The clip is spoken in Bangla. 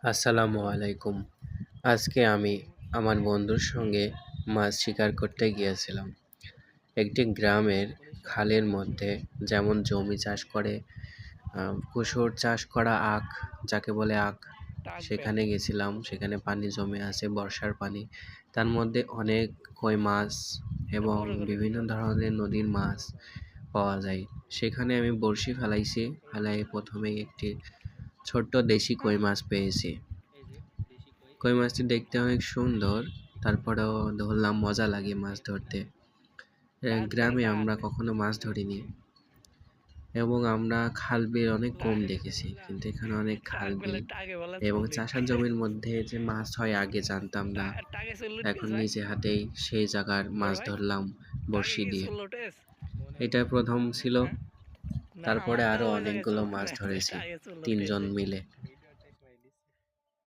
আসসালামু আলাইকুম। আজকে আমি আমার বন্ধুর সঙ্গে মাছ শিকার করতে গিয়েছিলাম। একটি গ্রামের খালের মধ্যে যেমন জমি চাষ করে কুশর চাষ করা আখ, যাকে বলে আখ, সেখানে গেছিলাম। সেখানে পানি জমে আছে, বর্ষার পানি। তার মধ্যে অনেক কই মাছ এবং বিভিন্ন ধরনের নদীর মাছ পাওয়া যায়। সেখানে আমি বড়শি ফেলাইছি, ফেলাই প্রথমেই একটি ছোট্ট দেশি কই মাছ পেয়েছি। কই মাছটি দেখতে অনেক সুন্দর, তারপরেও ধরলাম, মজা লাগে মাছ ধরতে। গ্রামে আমরা কখনো মাছ ধরিনি এবং আমরা খাল বিল অনেক কম দেখেছি, কিন্তু এখানে অনেক খাল বিল এবং চাষার জমির মধ্যে যে মাছ হয় আগে জানতাম না। এখন নিজে হাতেই সেই জায়গার মাছ ধরলাম বড়শি দিয়ে। এটা প্রথম ছিল, তারপরে আরো অনেকগুলো মাছ ধরেছি তিনজন মিলে।